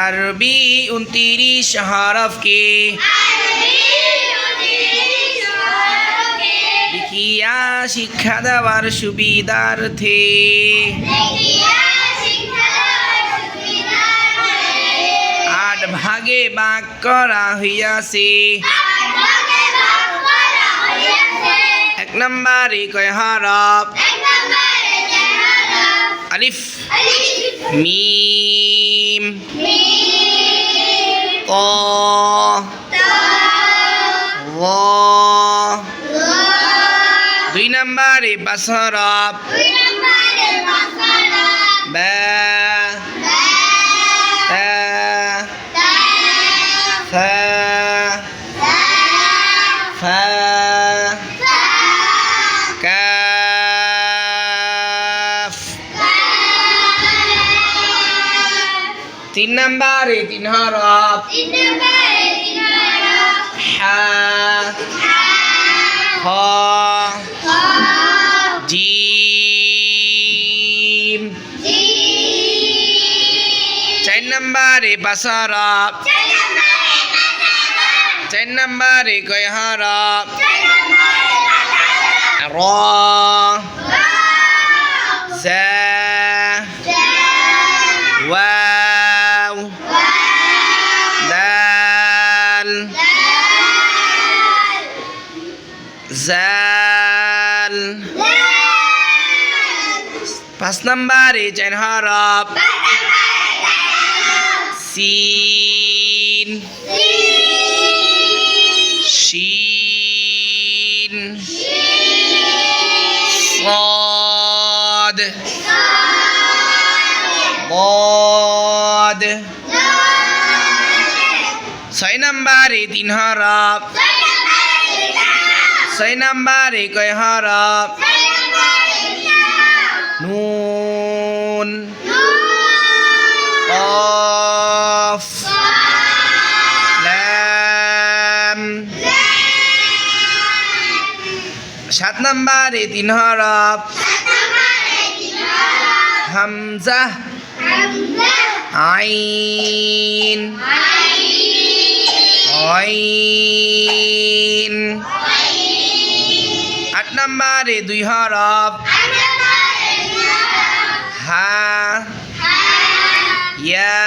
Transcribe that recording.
আরবি 29 হরফকে লিখিয়া শিক্ষা দেওয়ার সুবিধার্থে 8 ভাগে ভাগ করা হইয়াছে। 1 নম্বরে কয় হরফ? আলিফ, মিম, ত, র। 2 নম্বরে 5 হরফ? বা, তা, ফা, ফা, কাফ। 3 নম্বরে 3 হরফ? হা, খ, জিম। 4 নম্বরে 5 হরফ? 4 নম্বরে কয় হরফ? র, জা, ওয়াও, দাল, জাল। 5 নম্বরে 4 হরফ? সিন, শিন, صاد ضاد। 6 নম্বরে 3 হরফ? 6 নম্বরে কয় হরফ? নুন, কফ, লাম। 7 নম্বরে 3 হরফ? হামজা, আইন, আইন। 8 নম্বরে 2 হরফ? হা, ইয়া,